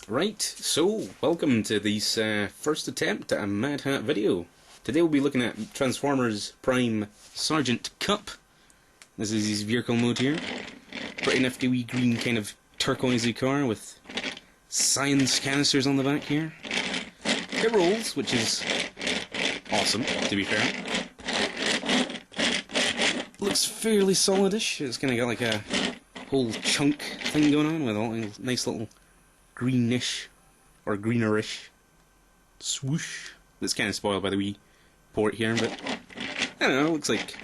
Right, so welcome to this first attempt at a Mad Hat video. Today we'll be looking at Transformers Prime Sargeant Cup. This is his vehicle mode here. Pretty nifty wee green kind of turquoisey car with science canisters on the back here. It rolls, which is awesome, to be fair. Looks fairly solidish. It's kind of got like a whole chunk thing going on with a nice little greenish or greenerish swoosh. That's kind of spoiled by the wee port here, but I don't know, it looks like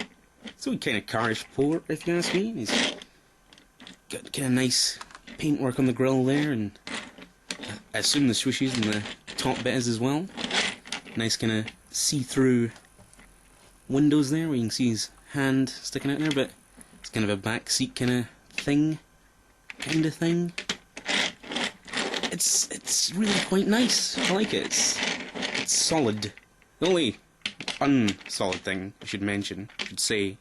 it's a wee kind of carish port if you ask me. He's got kind of nice paintwork on the grille there, and I assume the swooshes and the top bit is as well. Nice kind of see-through windows there where you can see his hand sticking out there, but it's kind of a back seat kind of thing. It's really quite nice. I like it. It's solid. The only unsolid thing I should say,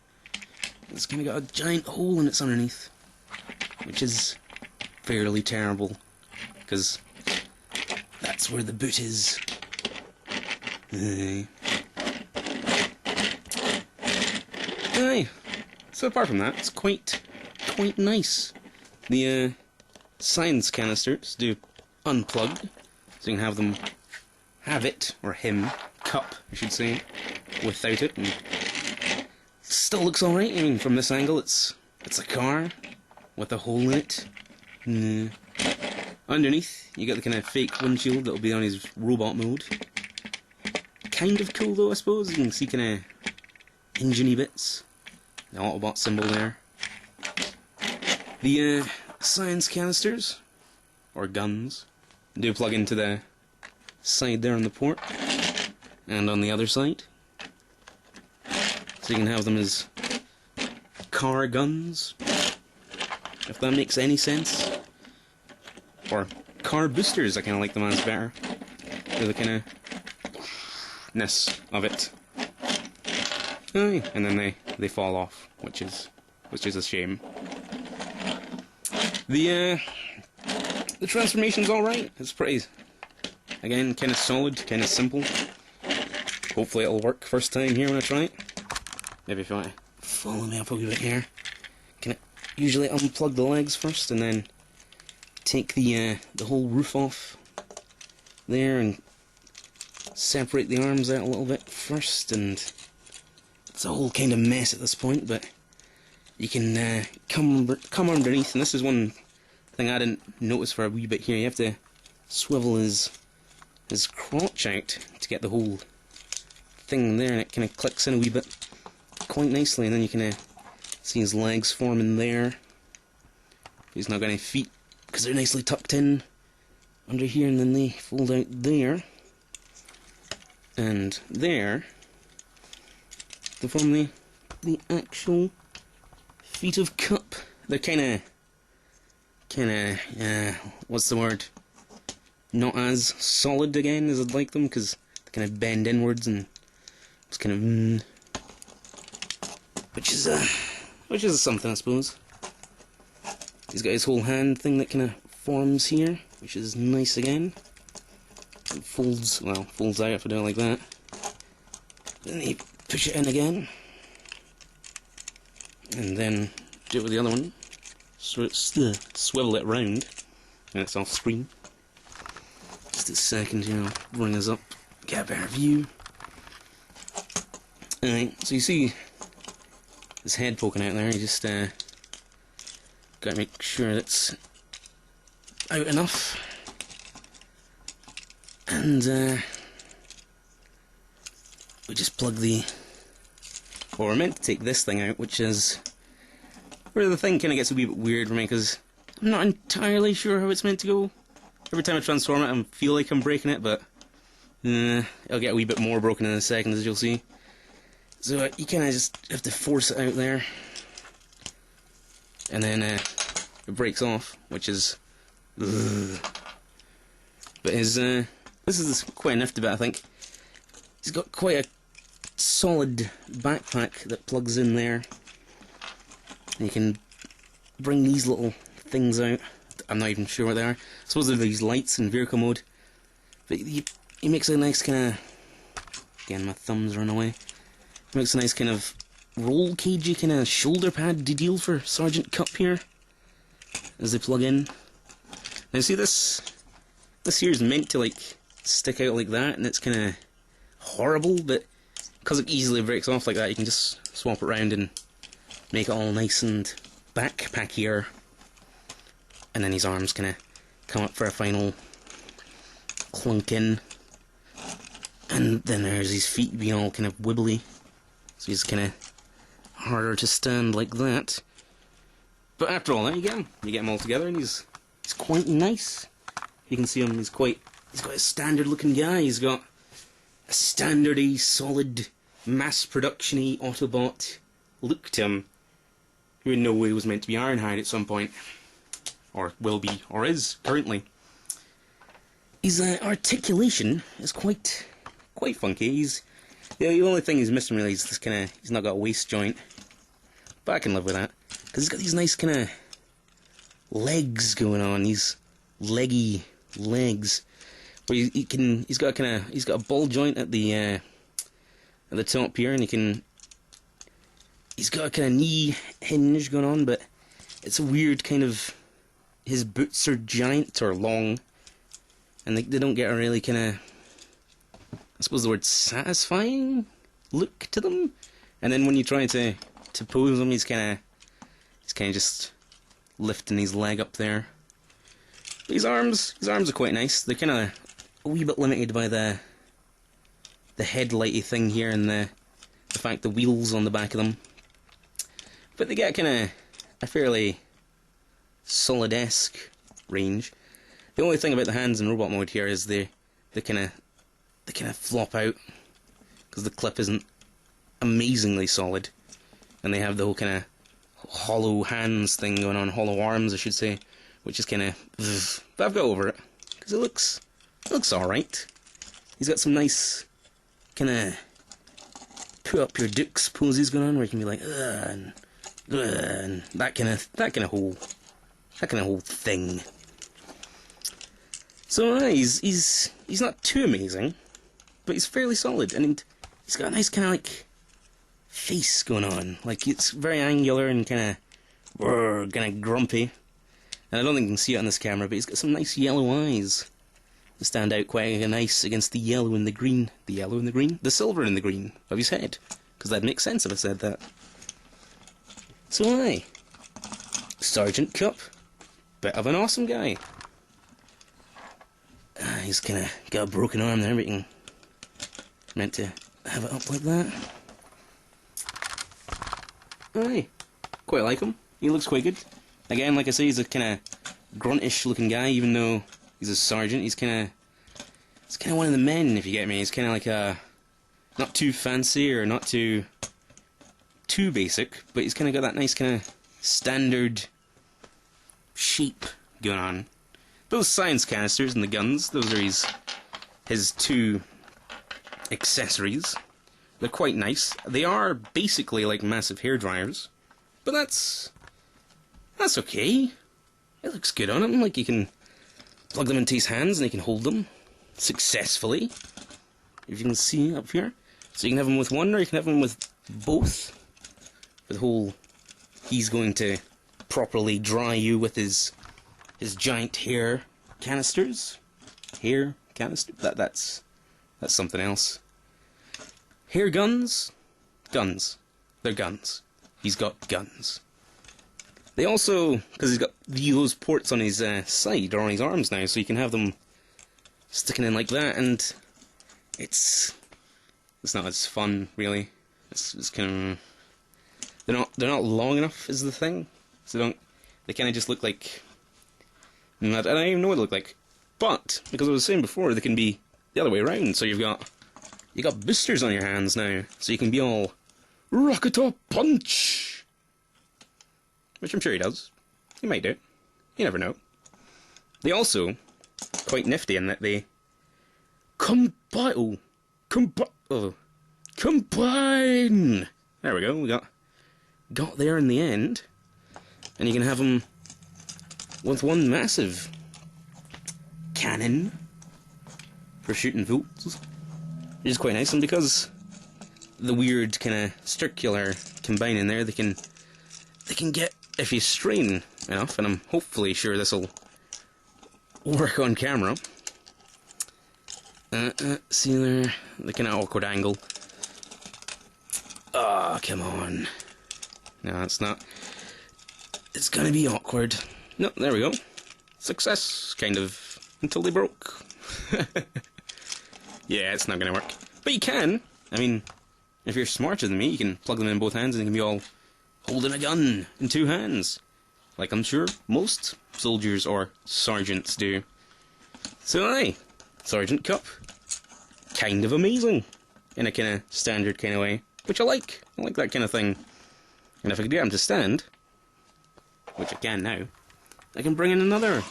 it's kind of got a giant hole in its underneath, which is fairly terrible, because that's where the boot is. Aye. So apart from that, it's quite nice. The science canisters do unplug, so you can have it, or him, cup, I should say, without it, and it still looks alright. I mean, from this angle, it's a car with a hole in it. Underneath, you got the kind of fake windshield that'll be on his robot mode. Kind of cool though, I suppose. You can see kind of engine-y bits. The Autobot symbol there. The science canisters, or guns, do plug into the side there on the port, and on the other side. So you can have them as car guns, if that makes any sense. Or car boosters, I kind of like them as better. They're the kind of ness of it. Aye, and then they fall off, which is a shame. The transformation's alright. It's pretty, again, kind of solid, kind of simple. Hopefully it'll work first time here when I try it. Maybe if you want to follow me up a wee bit here. Can I usually unplug the legs first and then take the whole roof off there and separate the arms out a little bit first, and it's a whole kind of mess at this point, but you can come underneath, and this is one thing I didn't notice for a wee bit here. You have to swivel his crotch out to get the whole thing there, and it kind of clicks in a wee bit quite nicely, and then you can see his legs forming there. He's not got any feet because they're nicely tucked in under here, and then they fold out there and there to form the actual feet of Cup. They're kind of, what's the word? Not as solid again as I'd like them, because they kind of bend inwards, and it's kind of, which is something, I suppose. He's got his whole hand thing that kind of forms here, which is nice again. It folds out if I do it like that. Then you push it in again, and then do it with the other one. Swivel it round, and it's off screen. Just a second here, I'll bring us up, get a better view. Alright, so you see his head poking out there. You just gotta make sure that's out enough, and we just plug we're meant to take this thing out, which is where the thing kind of gets a wee bit weird for me, because I'm not entirely sure how it's meant to go. Every time I transform it, I feel like I'm breaking it, but it'll get a wee bit more broken in a second, as you'll see. So you kind of just have to force it out there, and then it breaks off, which is... But this is quite a nifty bit, I think. He's got quite a solid backpack that plugs in there. And you can bring these little things out to I'm not even sure what they are. I suppose they're these lights in vehicle mode. But he makes a nice kind of... Again, my thumbs run away. He makes a nice kind of roll cagey kind of shoulder pad deal for Sargeant Cup here. As they plug in. Now see this? This here is meant to like stick out like that, and it's kind of horrible, but because it easily breaks off like that, you can just swap it around and make it all nice and backpackier. And then his arms kind of come up for a final clunk in. And then there's his feet being all kind of wibbly. So he's kind of harder to stand like that. But after all that, you get him all together, and he's quite nice. You can see him, he's got a standard looking guy. He's got a standard-y, solid, mass production-y Autobot look to him. You would know he was meant to be Ironhide at some point. Or will be, or is, currently. His articulation is quite funky. The only thing he's missing really is this kind of, he's not got a waist joint. But I can live with that. Because he's got these nice kind of legs going on, these leggy legs. Where he's got a ball joint at the top here, and he's got a kind of knee hinge going on, but it's a weird kind of, his boots are giant or long, and they don't get a really kind of, I suppose the word satisfying look to them. And then when you try to pose him, he's kind of just lifting his leg up there. But his arms are quite nice. They're kind of a wee bit limited by the headlighty thing here and the fact the wheels on the back of them. But they get kind of a fairly solid-esque range. The only thing about the hands in robot mode here is they kind of flop out because the clip isn't amazingly solid, and they have the whole kind of hollow hands thing going on, hollow arms I should say, which is kind of, but I've got over it because it looks alright. He's got some nice kind of put up your dukes poses going on where you can be like and that kind of whole thing. So he's not too amazing, but he's fairly solid, and he's got a nice kind of like face going on. Like it's very angular and kind of grumpy. And I don't think you can see it on this camera, but he's got some nice yellow eyes that stand out quite nice against the yellow and the green. The yellow and the green? The silver and the green of his head. Because that'd make sense if I said that. So aye, Sargeant Cup, bit of an awesome guy. He's kind of got a broken arm there, but you can meant to have it up like that. Aye, quite like him. He looks quite good. Again, like I say, he's a kind of gruntish looking guy, even though he's a sergeant. He's kind of one of the men, if you get me. He's kind of like a not too fancy or not too basic, but he's kind of got that nice kind of standard shape going on. Those science canisters and the guns, those are his two accessories. They're quite nice. They are basically like massive hair dryers, but that's okay. It looks good on him. Like you can plug them into his hands and he can hold them successfully. If you can see up here, so you can have them with one or you can have them with both. For the whole, he's going to properly dry you with his giant hair canisters. Hair canister. That's something else. Hair guns? Guns. They're guns. He's got guns. They also, because he's got those ports on his side, or on his arms now, so you can have them sticking in like that, and it's not as fun, really. It's kind of, they're not long enough, is the thing. So they kind of just look like, I don't even know what they look like. But, because I was saying before, they can be the other way around, so you got boosters on your hands now, so you can be all rocket or punch, which I'm sure he does. He might do. You never know. They also quite nifty in that they combine. There we go. We got there in the end, and you can have them with one massive cannon for shooting fools. Which is quite nice, and because the weird kind of circular combining there, they can get, if you strain enough, and I'm hopefully sure this will work on camera. See there, the kind of awkward angle. Ah, oh, come on. No, it's not. It's gonna be awkward. No, there we go. Success, kind of, until they broke. Yeah, it's not gonna work. But you can. I mean, if you're smarter than me, you can plug them in both hands and you can be all holding a gun in 2 hands. Like I'm sure most soldiers or sergeants do. So aye, Sergeant Cup. Kind of amazing. In a kind of standard kind of way. Which I like. I like that kind of thing. And if I could get him to stand, which I can now, I can bring in another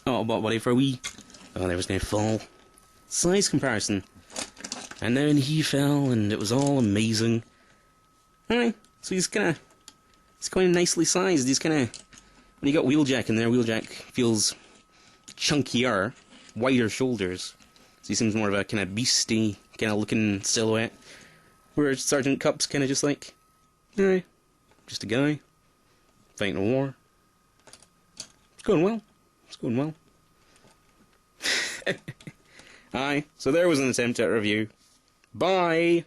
oh, buddy for a wee. Oh, there was going to fall. Size comparison. And then he fell, and it was all amazing. Alright, so he's kind of nicely sized. He's kind of, when you got Wheeljack in there, Wheeljack feels chunkier, wider shoulders. So he seems more of a kind of beastie, kind of looking silhouette. Whereas Sergeant Cup's kind of just like, alright, just a guy, fighting a war. It's going well. It's going well. Aye, so there was an attempt at a review. Bye!